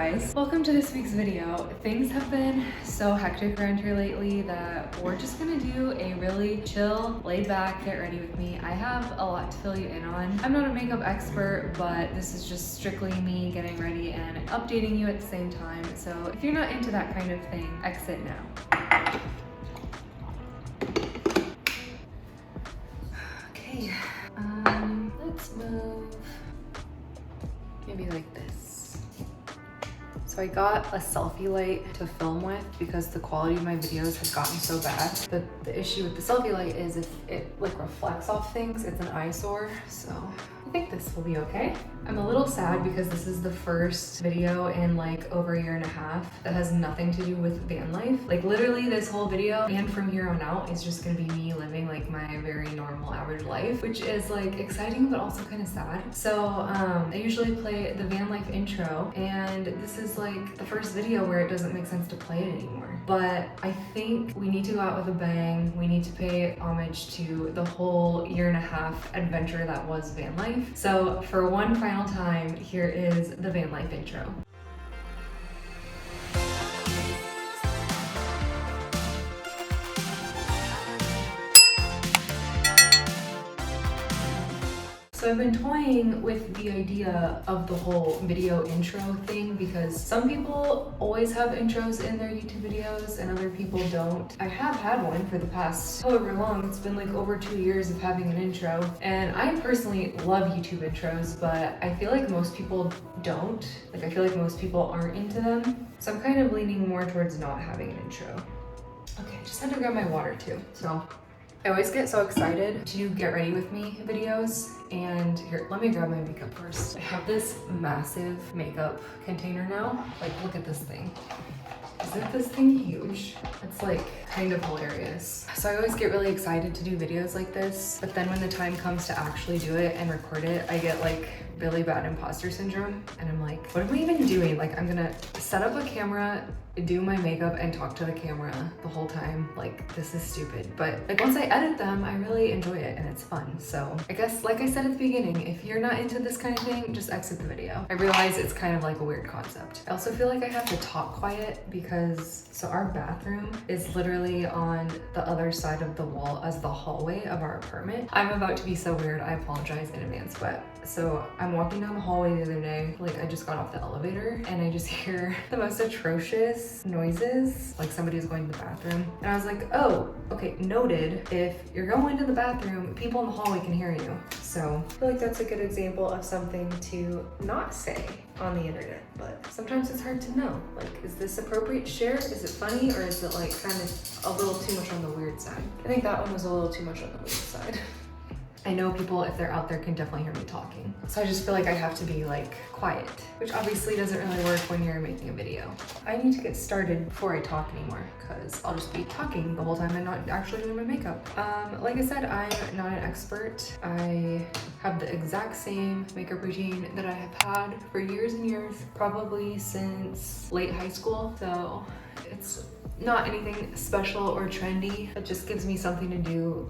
guys, welcome to this week's video. Things have been so hectic around here lately that we're just gonna do a really chill, laid back, get ready with me. I have a lot to fill you in on. I'm not a makeup expert, but this is just strictly me getting ready and updating you at the same time. So if you're not into that kind of thing, exit now. Okay, let's move maybe like this. So I got a selfie light to film with because the quality of my videos had gotten so bad. The issue with the selfie light is if it like reflects off things, it's an eyesore. So I think this will be okay. I'm a little sad because this is the first video in like over a year and a half that has nothing to do with van life. Like literally this whole video and from here on out is just gonna be me living like my very normal average life, which is like exciting but also kind of sad. So I usually play the van life intro, and this is like the first video where it doesn't make sense to play it anymore. But I think we need to go out with a bang. We need to pay homage to the whole year and a half adventure that was van life. So for one final time, here is the van life intro. So I've been toying with the idea of the whole video intro thing because some people always have intros in their YouTube videos and other people don't. I have had one for the past however long. It's been like over 2 years of having an intro, and I personally love YouTube intros, but I feel like most people don't. Like I feel like most people aren't into them. So I'm kind of leaning more towards not having an intro. Okay, just had to grab my water too. So I always get so excited to get ready with me videos, and here, let me grab my makeup first. I have this massive makeup container now. Like, look at this thing. Isn't this thing huge? It's like kind of hilarious. So I always get really excited to do videos like this, but then when the time comes to actually do it and record it, I get like really bad imposter syndrome, and I'm like, what am I even doing? Like, I'm gonna set up a camera, do my makeup, and talk to the camera the whole time. Like, this is stupid. But like once I edit them, I really enjoy it and it's fun. So I guess, like I said at the beginning, if you're not into this kind of thing, just exit the video. I realize it's kind of like a weird concept. I also feel like I have to talk quiet because, so our bathroom is literally on the other side of the wall as the hallway of our apartment. I'm about to be so weird, I apologize in advance, but so I'm walking down the hallway the other day, like I just got off the elevator, and I just hear the most atrocious noises, like somebody was going to the bathroom. And I was like, oh, okay, noted. If you're going to the bathroom, people in the hallway can hear you. So I feel like that's a good example of something to not say on the internet, but sometimes it's hard to know. Like, is this appropriate to share? Is it funny, or is it like kind of a little too much on the weird side? I think that one was a little too much on the weird side. I know people, if they're out there, can definitely hear me talking. So I just feel like I have to be like quiet, which obviously doesn't really work when you're making a video. I need to get started before I talk anymore, because I'll just be talking the whole time and not actually doing my makeup. Like I said, I'm not an expert. I have the exact same makeup routine that I have had for years and years, probably since late high school. So it's not anything special or trendy. It just gives me something to do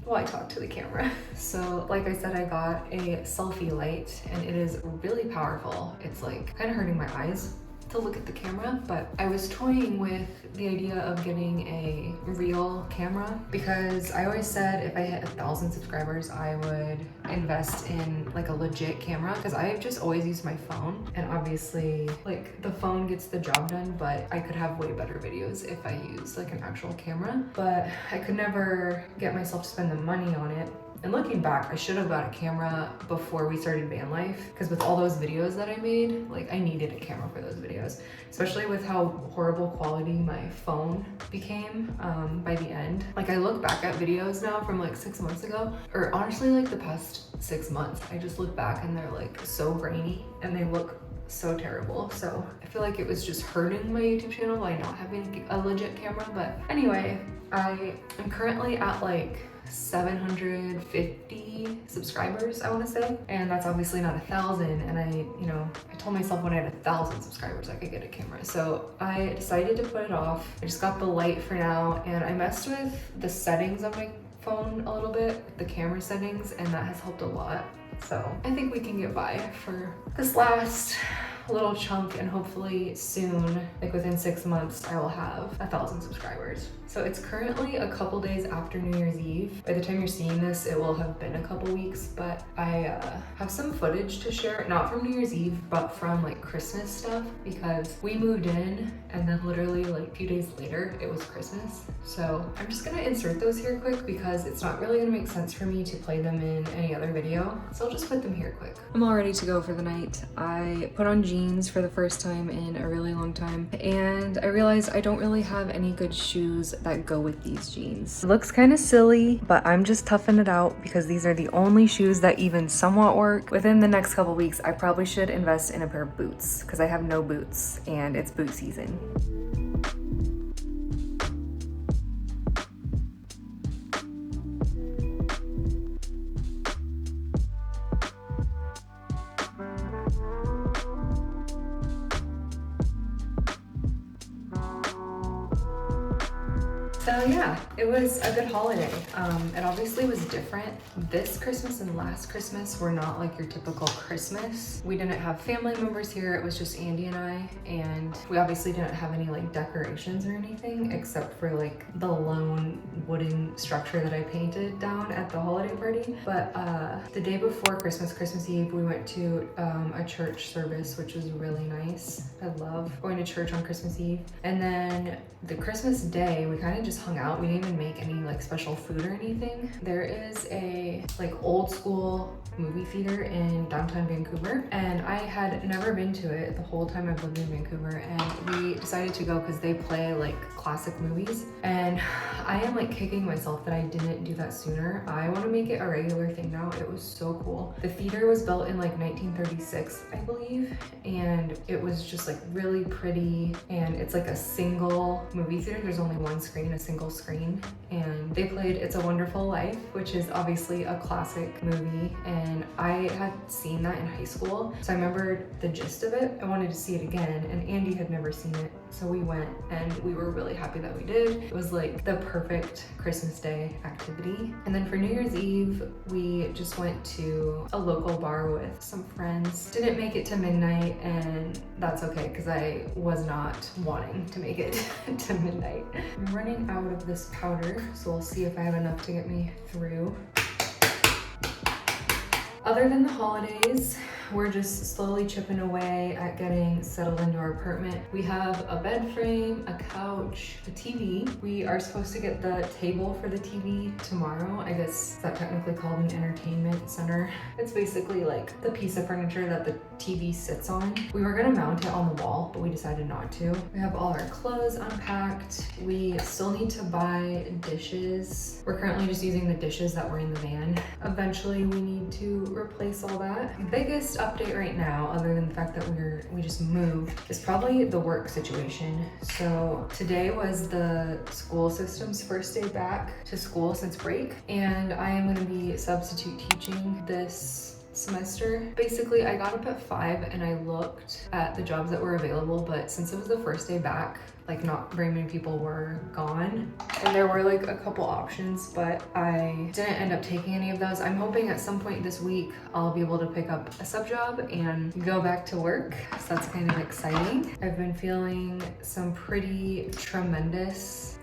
while I talk to the camera. So like I said, I got a selfie light, and it is really powerful. It's like kind of hurting my eyes to look at the camera, but I was toying with the idea of getting a real camera because I always said if I hit 1,000 subscribers, I would invest in like a legit camera, because I've just always used my phone, and obviously like the phone gets the job done, but I could have way better videos if I used like an actual camera. But I could never get myself to spend the money on it. And looking back, I should have got a camera before we started van life, because with all those videos that I made, like I needed a camera for those videos, especially with how horrible quality my phone became by the end. Like I look back at videos now from like 6 months ago, or honestly like the past 6 months, I just look back and they're like so grainy and they look so terrible. So I feel like it was just hurting my YouTube channel by not having a legit camera. But anyway, I am currently at like 750 subscribers, I want to say, and that's obviously not 1,000. And I told myself when I had 1,000 subscribers I could get a camera, so I decided to put it off. I just got the light for now, and I messed with the settings on my phone a little bit, the camera settings, and that has helped a lot. So I think we can get by for this last little chunk, and hopefully soon, like within 6 months, I will have 1,000 subscribers. So it's currently a couple days after New Year's Eve. By the time you're seeing this, it will have been a couple weeks, but I have some footage to share, not from New Year's Eve, but from like Christmas stuff, because we moved in and then literally like a few days later, it was Christmas. So I'm just gonna insert those here quick because it's not really gonna make sense for me to play them in any other video. So I'll just put them here quick. I'm all ready to go for the night. I put on jeans for the first time in a really long time, and I realized I don't really have any good shoes that go with these jeans. It looks kind of silly, but I'm just toughing it out because these are the only shoes that even somewhat work. Within the next couple weeks, I probably should invest in a pair of boots because I have no boots and it's boot season. So yeah, it was a good holiday. It obviously was different. This Christmas and last Christmas were not like your typical Christmas. We didn't have family members here. It was just Andy and I, and we obviously didn't have any like decorations or anything except for like the lone wooden structure that I painted down at the holiday party. But the day before Christmas Eve, we went to a church service, which was really nice. I love going to church on Christmas Eve. And then the Christmas day, we kind of just hung out. We didn't even make any like special food or anything. There is a like old school movie theater in downtown Vancouver, and I had never been to it the whole time I've lived in Vancouver, and we decided to go because they play like classic movies, and I am like kicking myself that I didn't do that sooner. I want to make it a regular thing now. It was so cool. The theater was built in like 1936, I believe, and it was just like really pretty, and it's like a single movie theater. There's only one screen, a single screen, and they played It's a Wonderful Life, which is obviously a classic movie, and I had seen that in high school, so I remembered the gist of it. I wanted to see it again, and Andy had never seen it, so we went, and we were really happy that we did. It was like the perfect Christmas Day activity. And then for New Year's Eve, we just went to a local bar with some friends. Didn't make it to midnight, and that's okay because I was not wanting to make it to midnight. I'm running out of this powder, so we'll see if I have enough to get me through. Other than the holidays, we're just slowly chipping away at getting settled into our apartment. We have a bed frame, a couch, a TV. We are supposed to get the table for the TV tomorrow. I guess that's technically called an entertainment center. It's basically like the piece of furniture that the TV sits on. We were gonna mount it on the wall, but we decided not to. We have all our clothes unpacked. We still need to buy dishes. We're currently just using the dishes that were in the van. Eventually we need to replace all that. The biggest update right now, other than the fact that we just moved, is probably the work situation. So today was the school system's first day back to school since break, and I am going to be substitute teaching this semester. Basically, I got up at 5 and I looked at the jobs that were available, but since it was the first day back, like not very many people were gone, and there were like a couple options, but I didn't end up taking any of those. I'm hoping at some point this week I'll be able to pick up a sub job and go back to work, so that's kind of exciting. I've been feeling some pretty tremendous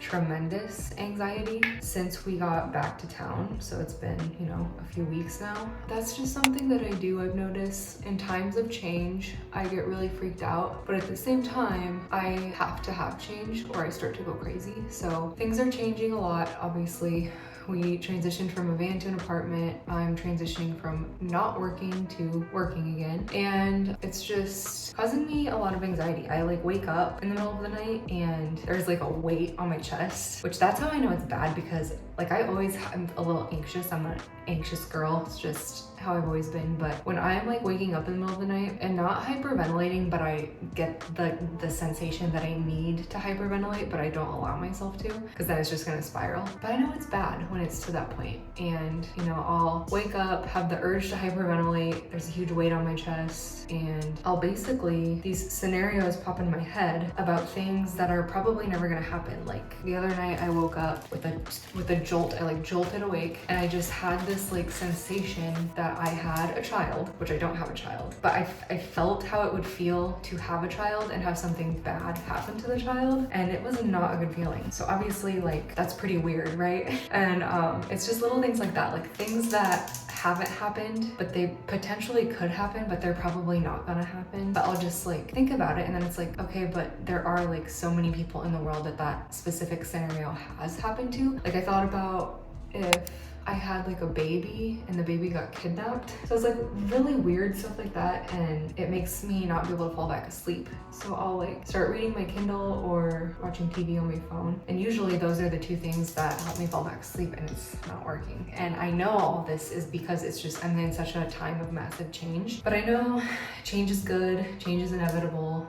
anxiety since we got back to town, so it's been, you know, a few weeks now. That's just something that I do. I've noticed in times of change I get really freaked out, but at the same time I have to have change or I start to go crazy. So things are changing a lot. Obviously, we transitioned from a van to an apartment. I'm transitioning from not working to working again, and it's just causing me a lot of anxiety. I like wake up in the middle of the night and there's like a weight on my chest, which that's how I know it's bad, because like I always am a little anxious. I'm an anxious girl. It's just how I've always been. But when I'm like waking up in the middle of the night and not hyperventilating, but I get the sensation that I need to hyperventilate, but I don't allow myself to, because then it's just gonna spiral. But I know it's bad when it's to that point, and you know, I'll wake up, have the urge to hyperventilate, there's a huge weight on my chest, and I'll basically, these scenarios pop in my head about things that are probably never gonna happen. Like the other night I woke up with a jolt. I like jolted awake and I just had this like sensation that I had a child, which I don't have a child, but I felt how it would feel to have a child and have something bad happen to the child, and it was not a good feeling. So obviously like that's pretty weird, right? And it's just little things like that, like things that haven't happened, but they potentially could happen, but they're probably not gonna happen. But I'll just like think about it, and then it's like, okay, but there are like so many people in the world that that specific scenario has happened to. Like I thought about if I had like a baby and the baby got kidnapped. So it's like really weird stuff like that, and it makes me not be able to fall back asleep. So I'll like start reading my Kindle or watching TV on my phone. And usually those are the two things that help me fall back asleep, and it's not working. And I know all this is because it's just, I'm in such a time of massive change. But I know change is good, change is inevitable.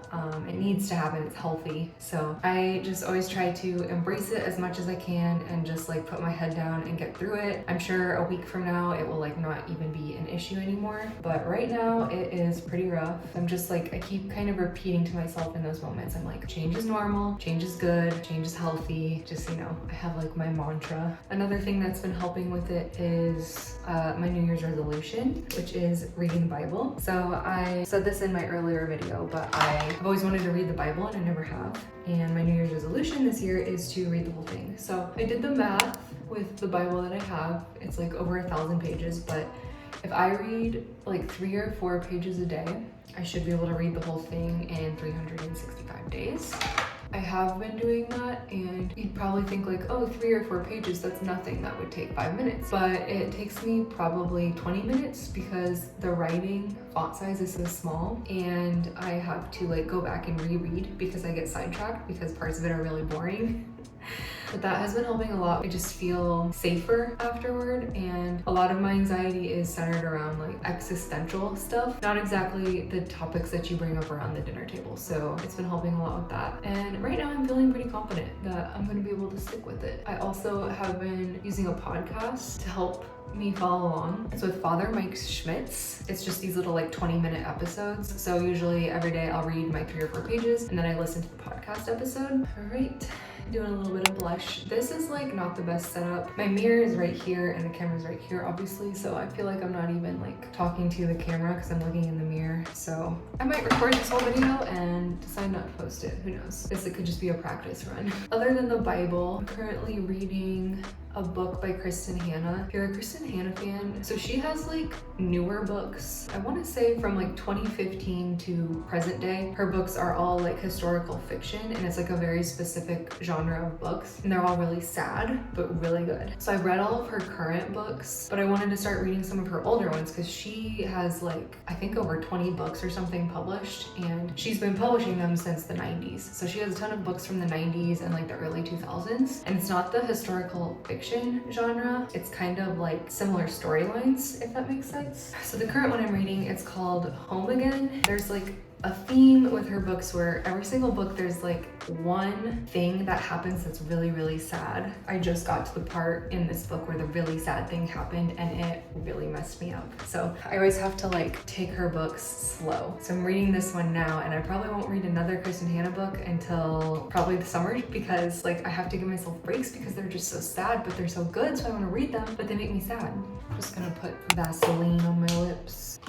It needs to happen, it's healthy. So I just always try to embrace it as much as I can and just like put my head down and get through it. I'm sure a week from now it will like not even be an issue anymore, but right now it is pretty rough. I'm just like, I keep kind of repeating to myself in those moments, I'm like, change is normal, change is good, change is healthy. Just, you know, I have like my mantra. Another thing that's been helping with it is my New Year's resolution, which is reading the Bible. So I said this in my earlier video, but I've always wanted to read the Bible and I never have. And my New Year's resolution this year is to read the whole thing. So I did the math with the Bible that I have. It's like over 1,000 pages, but if I read like 3 or 4 pages a day, I should be able to read the whole thing in 365 days. I have been doing that, and you'd probably think like, oh, 3 or 4 pages, that's nothing, that would take 5 minutes. But it takes me probably 20 minutes because the writing font size is so small, and I have to like go back and reread because I get sidetracked because parts of it are really boring. But that has been helping a lot. I just feel safer afterward, and a lot of my anxiety is centered around like existential stuff, not exactly the topics that you bring up around the dinner table. So it's been helping a lot with that. And right now I'm feeling pretty confident that I'm gonna be able to stick with it. I also have been using a podcast to help me follow along. It's with Father Mike Schmitz. It's just these little like 20-minute episodes. So usually every day I'll read my 3 or 4 pages and then I listen to the podcast episode. All right. Doing a little bit of blush. This is like not the best setup. My mirror is right here and the camera's right here, obviously, so I feel like I'm not even like talking to the camera because I'm looking in the mirror. So I might record this whole video and decide not to post it. Who knows? Guess it could just be a practice run. Other than the Bible, I'm currently reading a book by Kristen Hanna. If you're a Kristen Hanna fan, so she has like newer books. I want to say from like 2015 to present day. Her books are all like historical fiction, and it's like a very specific genre of books, and they're all really sad but really good. So I've read all of her current books, but I wanted to start reading some of her older ones because she has like, I think over 20 books or something published, and she's been publishing them since the 90s. So she has a ton of books from the 90s and like the early 2000s, and it's not the historical fiction genre. It's kind of like similar storylines, if that makes sense. So the current one I'm reading, it's called Home Again. There's like a theme with her books where every single book there's like one thing that happens that's really, really sad. I just got to the part in this book where the really sad thing happened and it really messed me up. So I always have to like take her books slow. So I'm reading this one now, and I probably won't read another Kristen Hanna book until probably the summer because like I have to give myself breaks because they're just so sad, but they're so good, so I want to read them, but they make me sad. I'm just gonna put Vaseline on my lips.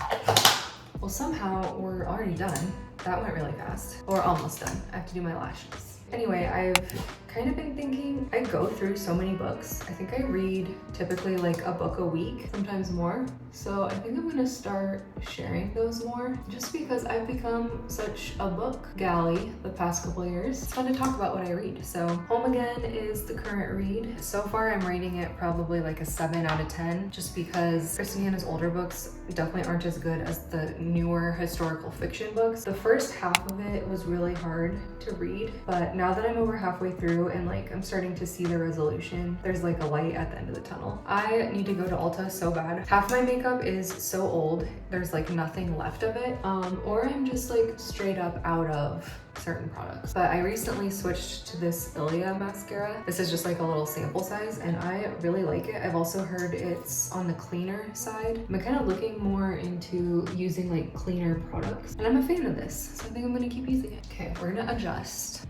Well, somehow we're already done. That went really fast. Or almost done. I have to do my lashes. Anyway, I've kind of been thinking, I go through so many books. I think I read typically like a book a week, sometimes more. So I think I'm gonna start sharing those more just because I've become such a book galley the past couple of years. It's fun to talk about what I read. So Home Again is the current read. So far I'm rating it probably like a 7 out of 10 just because Kristen Hanna's older books definitely aren't as good as the newer historical fiction books. The first half of it was really hard to read, but now that I'm over halfway through and like I'm starting to see the resolution, there's like a light at the end of the tunnel. I need to go to Ulta so bad. Half my makeup is so old, there's like nothing left of it, or I'm just like straight up out of certain products. But I recently switched to this Ilia mascara. This is just like a little sample size and I really like it. I've also heard it's on the cleaner side. I'm kind of looking more into using like cleaner products and I'm a fan of this, so I think I'm gonna keep using it. Okay, we're gonna adjust.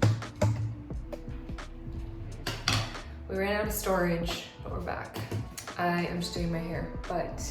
We ran out of storage, but we're back. I am just doing my hair, but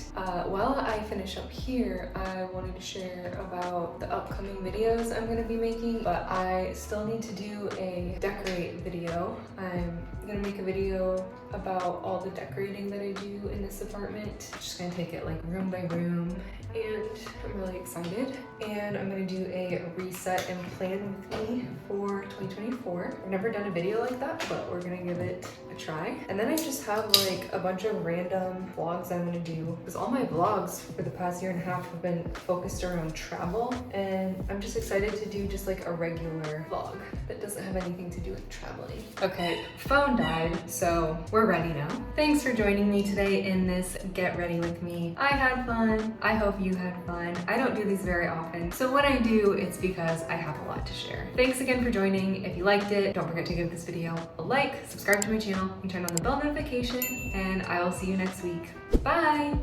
while I finish up here, I wanted to share about the upcoming videos I'm gonna be making, but I still need to do a decorate video. I'm gonna make a video about all the decorating that I do in this apartment. I'm just gonna take it like room by room, and I'm really excited. And I'm gonna do a reset and plan with me for 2024. I've never done a video like that, but we're gonna give it a try. And then I just have like a bunch of random vlogs I'm gonna do, because all my vlogs for the past year and a half have been focused around travel, and I'm just excited to do just like a regular vlog that doesn't have anything to do with traveling. Okay, phone died, so we're ready now. Thanks for joining me today in this Get Ready With Me. I had fun. I hope you had fun. I don't do these very often, so when I do, it's because I have a lot to share. Thanks again for joining. If you liked it, don't forget to give this video a like, subscribe to my channel, and turn on the bell notification, and I will see you next week. Bye!